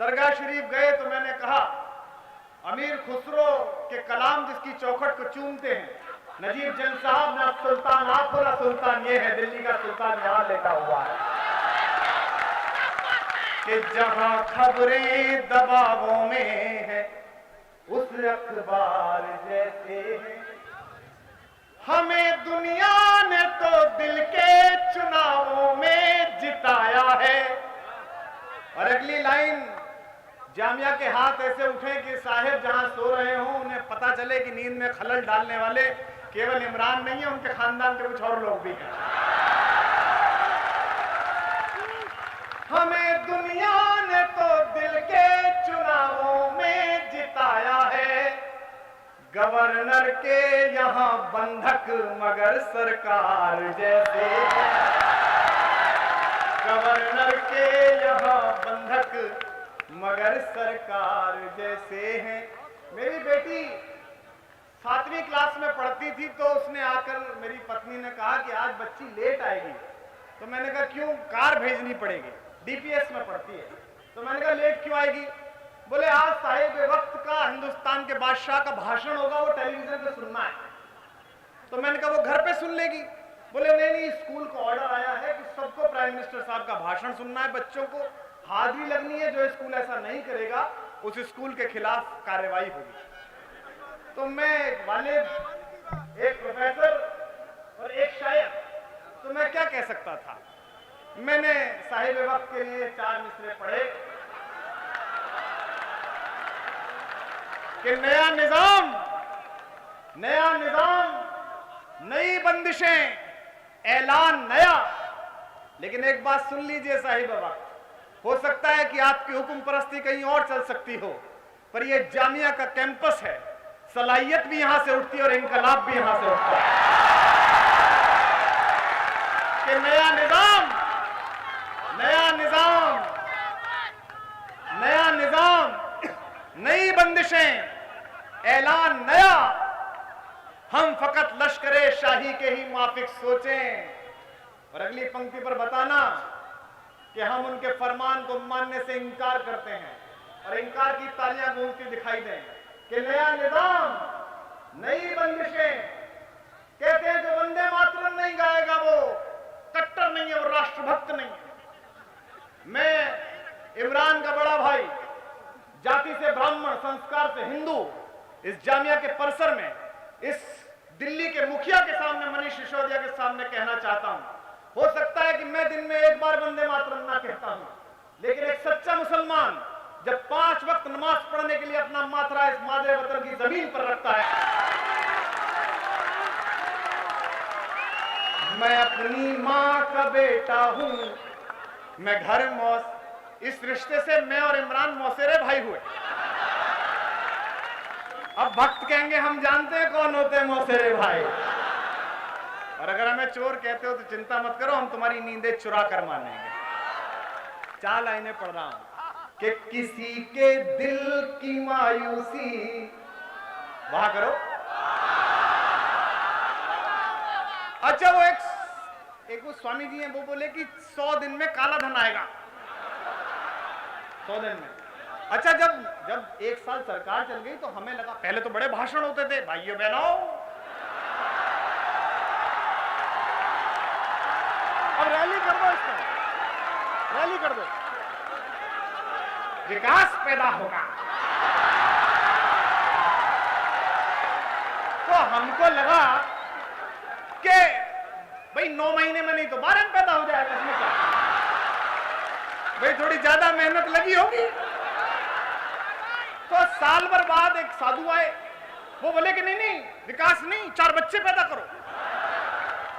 दरगाह शरीफ गए तो मैंने कहा अमीर खुसरो के कलाम जिसकी चौखट को चूमते हैं, नजीब जंग साहब ना सुल्तान आप हो ना सुल्तान ये है, दिल्ली का सुल्तान यहां लेटा हुआ है कि जहां खबरें दबावों में है उस अखबार जैसे है। हमें दुनिया ने तो दिल के चुनावों में जिताया है। और अगली लाइन, जामिया के हाथ ऐसे उठे कि साहिब जहां सो रहे हों उन्हें पता चले कि नींद में खलल डालने वाले केवल इमरान नहीं है, उनके खानदान के कुछ और लोग भी हैं। हमें दुनिया ने तो दिल के चुनावों में जिताया है। गवर्नर के यहाँ बंधक मगर सरकार जैसे है। गवर्नर के यहाँ बंधक मगर सरकार जैसे हैं। मेरी बेटी 7वीं क्लास में पढ़ती थी तो उसने आकर मेरी पत्नी ने कहा कि आज बच्ची लेट आएगी। तो मैंने कहा क्यों, कार भेजनी पड़ेगी, डीपीएस में पढ़ती है। तो मैंने कहा लेट क्यों आएगी? बोले आज साहिब वक्त का हिंदुस्तान के बादशाह का भाषण होगा, वो टेलीविजन पे सुनना है। तो मैंने कहा वो घर पे सुन लेगी। बोले नहीं नहीं, स्कूल को ऑर्डर आया है कि सबको प्राइम मिनिस्टर साहब का भाषण सुनना है, बच्चों को हाजिरी लगनी है, जो स्कूल ऐसा नहीं करेगा उस स्कूल के खिलाफ कार्रवाई होगी। तो मैं वालिद, एक प्रोफेसर और एक शायर, तो मैं क्या कह सकता था। मैंने साहिब वक्त के लिए 4 मिसरे पढ़े कि नया निजाम, नई बंदिशें, ऐलान नया। लेकिन एक बात सुन लीजिए साहिब वक्त, हो सकता है कि आपकी हुक्म परस्ती कहीं और चल सकती हो, पर यह जामिया का कैंपस है, सलाहियत भी यहां से उठती है और इनकलाब भी यहां से उठता है कि नया निजाम, नई बंदिशें, ऐलान नया। हम फकत लश्करे शाही के ही माफिक सोचें। और अगली पंक्ति पर बताना कि हम उनके फरमान को मानने से इनकार करते हैं और इनकार की तालियां गूंजती दिखाई दें कि नया निजाम, नई बंदिशें। कहते हैं जो वंदे मातरम नहीं गाएगा वो कट्टर नहीं है, वो राष्ट्रभक्त नहीं है। मैं इमरान का बड़ा भाई, जाति से ब्राह्मण, संस्कार से हिंदू, इस जामिया के परिसर में, इस दिल्ली के मुखिया के सामने, मनीष सिसोदिया के सामने कहना चाहता हूं, हो सकता है कि मैं दिन में एक बार वंदे मातरम ना कहता हूं, लेकिन एक सच्चा मुसलमान जब 5 वक्त नमाज पढ़ने के लिए अपना माथरा इस मादरे वतन की जमीन पर रखता है, मैं अपनी मां का बेटा हूं, मैं घर मौस, इस रिश्ते से मैं और इमरान मौसेरे भाई हुए। अब भक्त कहेंगे हम जानते हैं कौन होते हैं मौसेरे भाई, और अगर हमें चोर कहते हो तो चिंता मत करो, हम तुम्हारी नींदें चुरा कर मानेंगे। 4 लाइनें पढ़ रहा हूं कि किसी के दिल की मायूसी, वहां करो। अच्छा, वो एक वो स्वामी जी हैं, वो बोले कि 100 दिन में काला धन आएगा, 100 दिन में। अच्छा, जब 1 साल सरकार चल गई तो हमें लगा, पहले तो बड़े भाषण होते थे, भाइयों बहनों, अब रैली कर दो, इसका रैली कर दो, विकास पैदा होगा। तो हमको लगा कि भाई 9 महीने में नहीं तो 12 में पैदा हो जाएगा, इसमें क्या भाई, थोड़ी ज्यादा मेहनत लगी होगी। तो साल भर बाद एक साधु आए, वो बोले कि नहीं विकास नहीं, 4 बच्चे पैदा करो।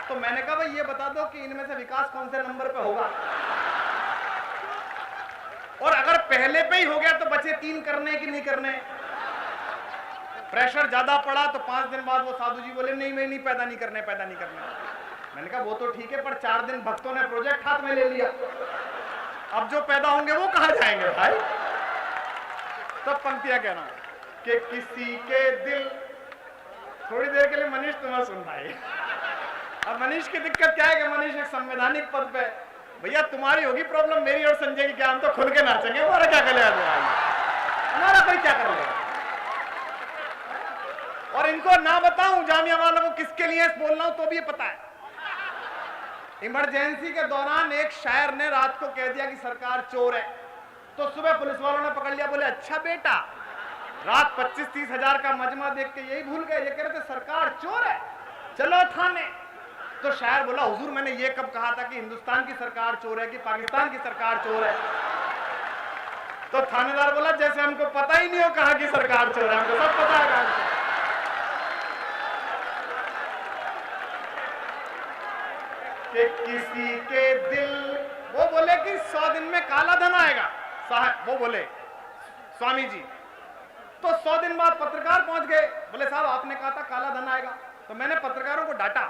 तो मैंने कहा भाई ये बता दो कि इनमें से विकास कौन से नंबर पे होगा, और अगर पहले पे ही हो गया तो बचे 3 करने कि नहीं करने। प्रेशर ज्यादा पड़ा तो 5 दिन बाद वो साधु जी बोले नहीं पैदा नहीं करने। मैंने कहा वो तो ठीक है, पर 4 दिन भक्तों ने प्रोजेक्ट हाथ में ले लिया, अब जो पैदा होंगे वो कहां जाएंगे भाई। सब पंक्तियां कहना कि किसी के दिल। थोड़ी देर के लिए मनीष तुम्हें सुन भाई। अब मनीष की दिक्कत क्या है कि मनीष एक संवैधानिक पद पे, भैया तुम्हारी होगी प्रॉब्लम, मेरी और संजय की क्या, हम तो खुल के नाचेंगे, हमारा क्या कर लेगा, हमारा कोई क्या कर लेगा। और इनको ना बताऊं जामिया वालों को किसके लिए बोल रहा हूं तो भी ये पता है। इमरजेंसी के दौरान एक शायर ने रात को कह दिया कि सरकार चोर है, तो सुबह पुलिस वालों ने पकड़ लिया, बोले अच्छा बेटा, रात 25-30 हजार का मजमा देख के यही भूल गए, ये कह रहे थे सरकार चोर है, चलो थाने। तो शायर बोला हुजूर मैंने ये कब कहा था कि हिंदुस्तान की सरकार चोर है कि पाकिस्तान की सरकार चोर है। तो थानेदार बोला जैसे हमको पता ही नहीं हो कहां की सरकार चोर है, हमको सब पता है। कि किसी के दिल, वो बोले कि 100 दिन में काला धन आएगा साहब, वो बोले स्वामी जी। तो 100 दिन बाद पत्रकार पहुंच गए, बोले साहब आपने कहा था काला धन आएगा। तो मैंने पत्रकारों को डांटा,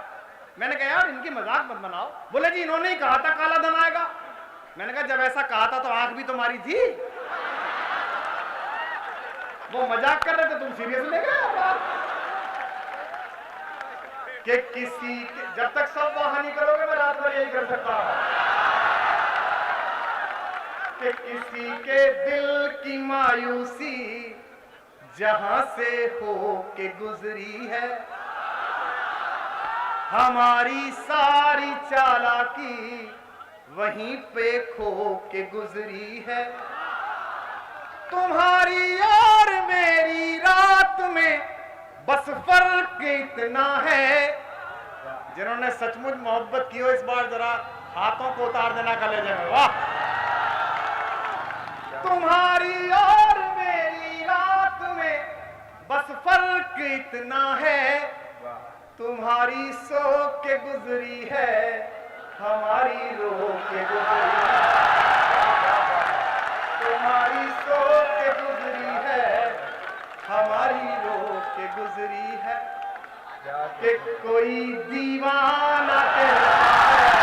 मैंने कहा यार इनकी मजाक मत बनाओ। बोले जी इन्होंने ही कहा था काला धन आएगा। मैंने कहा जब ऐसा कहा था तो आंख भी तुम्हारी थी, वो मजाक कर रहे थे तुम सीरियस ले गए। कि किसी के, जब तक सब वहां नहीं करोगे मैं रात भर यही कर सकता हूं। कि किसी के दिल की मायूसी जहां से हो के गुजरी है, हमारी सारी चालाकी वहीं पे खो के गुजरी है। तुम्हारी और मेरी रात में बस फर्क इतना है। जिन्होंने सचमुच मोहब्बत की हो इस बार जरा हाथों को उतार देना कलेजे में, वाह। तुम्हारी और मेरी रात में बस फर्क इतना है, तुम्हारी सो के गुजरी है, हमारी रो के गुजरी है। तुम्हारी सो के गुजरी है, हमारी रो के गुजरी है। कि कोई दीवाना कहता है,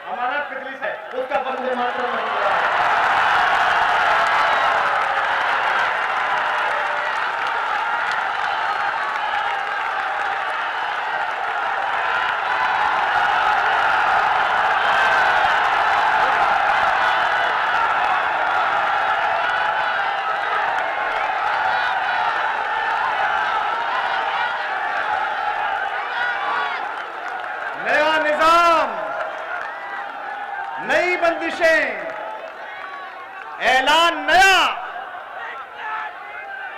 हमारा पिछली है उसका बंदे मात्र नहीं हुआ। नया निजाम, नई बंदिशें, ऐलान नया,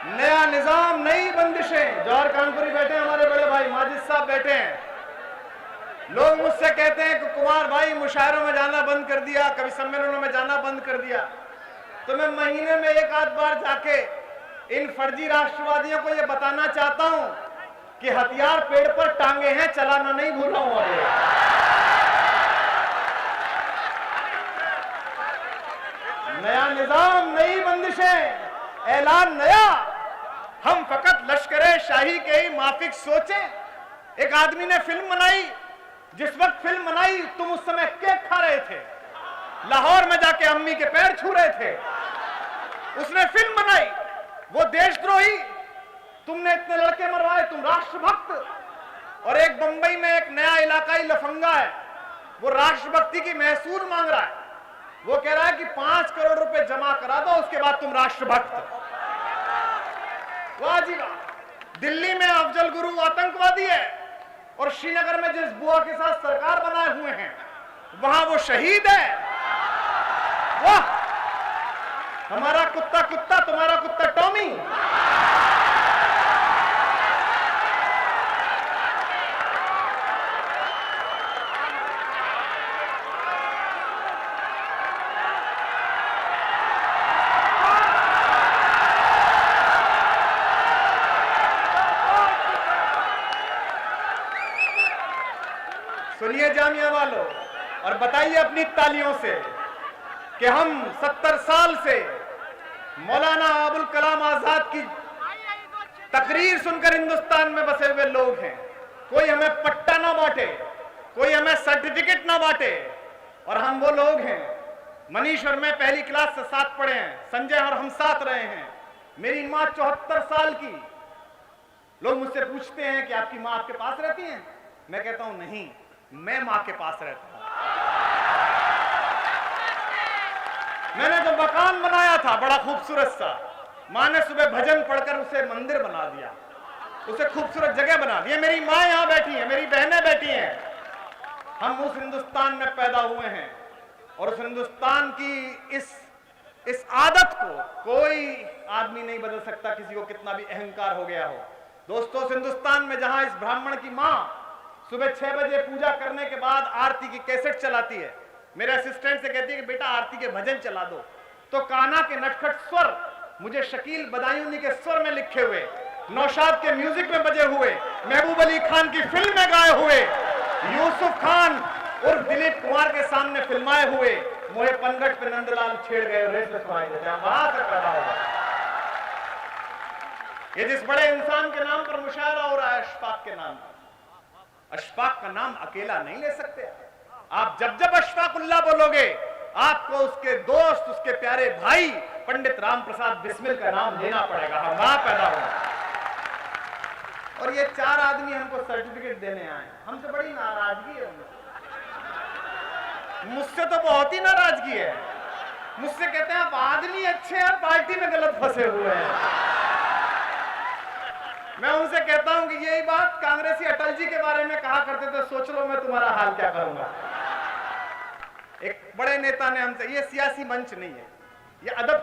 नया निजाम, नई बंदिशें। जौहर कानपुरी बैठे हैं, हमारे बड़े भाई माजिद साहब बैठे हैं। लोग मुझसे कहते हैं कि कुमार भाई मुशायरों में जाना बंद कर दिया, कवि सम्मेलनों में जाना बंद कर दिया। तो मैं महीने में एक आध बार जाके इन फर्जी राष्ट्रवादियों को यह बताना चाहता हूं कि हथियार पेड़ पर टांगे हैं, चलाना नहीं भूल रहा हूं। नया निजाम, नई बंदिशें, ऐलान नया। हम फकत लश्करे शाही के ही माफिक सोचें। एक आदमी ने फिल्म बनाई, जिस वक्त फिल्म बनाई तुम उस समय केक खा रहे थे, लाहौर में जाके अम्मी के पैर छू रहे थे। उसने फिल्म बनाई, वो देशद्रोही, तुमने इतने लड़के मरवाए, तुम राष्ट्रभक्त। और एक बंबई में एक नया इलाकाई लफंगा है, वो राष्ट्रभक्ति की महसूल मांग रहा है। वो कह रहा है कि 5 करोड़ रुपए जमा करा दो, उसके बाद तुम राष्ट्रभक्त। वाह जी वाह। दिल्ली में अफजल गुरु आतंकवादी है, और श्रीनगर में जिस बुआ के साथ सरकार बनाए हुए हैं वहां वो शहीद है। वाह, हमारा कुत्ता कुत्ता, तुम्हारा कुत्ता टॉमी। सुनिए जामिया वालों, और बताइए अपनी तालियों से कि हम 70 साल से मौलाना अबुल कलाम आजाद की तकरीर सुनकर हिंदुस्तान में बसे हुए लोग हैं। कोई हमें पट्टा ना बांटे, कोई हमें सर्टिफिकेट ना बांटे, और हम वो लोग हैं। मनीष और मैं पहली क्लास से साथ पढ़े हैं, संजय और हम साथ रहे हैं। मेरी माँ 74 साल की। लोग मुझसे पूछते हैं कि आपकी माँ आपके पास रहती है? मैं कहता हूं नहीं, मैं माँ के पास रहता हूं। मैंने जो मकान बनाया था बड़ा खूबसूरत सा, माँ ने सुबह भजन पढ़कर उसे मंदिर बना दिया, उसे खूबसूरत जगह बना दी। मेरी माँ यहां बैठी है, मेरी बहनें बैठी हैं। हम उस हिंदुस्तान में पैदा हुए हैं, और उस हिंदुस्तान की इस आदत को कोई आदमी नहीं बदल सकता, किसी को कितना भी अहंकार हो गया हो। दोस्तों, उस हिंदुस्तान में जहां इस ब्राह्मण की माँ सुबह 6 बजे पूजा करने के बाद आरती की कैसेट चलाती है, मेरे असिस्टेंट से कहती है कि बेटा आरती के भजन चला दो, तो कान्हा के नटखट स्वर मुझे शकील बदायूनी के स्वर में लिखे हुए, नौशाद के म्यूजिक में बजे हुए, महबूब अली खान की फिल्म में गाए हुए, यूसुफ खान और दिलीप कुमार के सामने फिल्माए हुए मोहे पनघट पे नंदलाल छेड़ गए रेस में सुनाई देते हैं। वहां से पैदा होगा। ये जिस बड़े इंसान के नाम पर मुशायरा हो रहा है, अशफाक के नाम पर। अशफाक का नाम अकेला नहीं ले सकते आप। जब अशफाकुल्लाह बोलोगे, आपको उसके दोस्त, उसके प्यारे भाई पंडित राम प्रसाद बिस्मिल का नाम लेना पड़ेगा। हम वहां पैदा होंगे। और ये 4 आदमी हमको सर्टिफिकेट देने आए, हमसे बड़ी नाराजगी है उनसे। मुझसे तो बहुत ही नाराजगी है। मुझसे कहते हैं आप आदमी अच्छे हैं, पार्टी में गलत फंसे हुए हैं। मैं उनसे कहता हूं कि यही बात कांग्रेसी अटल जी के बारे में कहा करते थे, सोच लो मैं तुम्हारा हाल क्या करूंगा। एक बड़े नेता ने हमसे, ये सियासी मंच नहीं है, ये अदब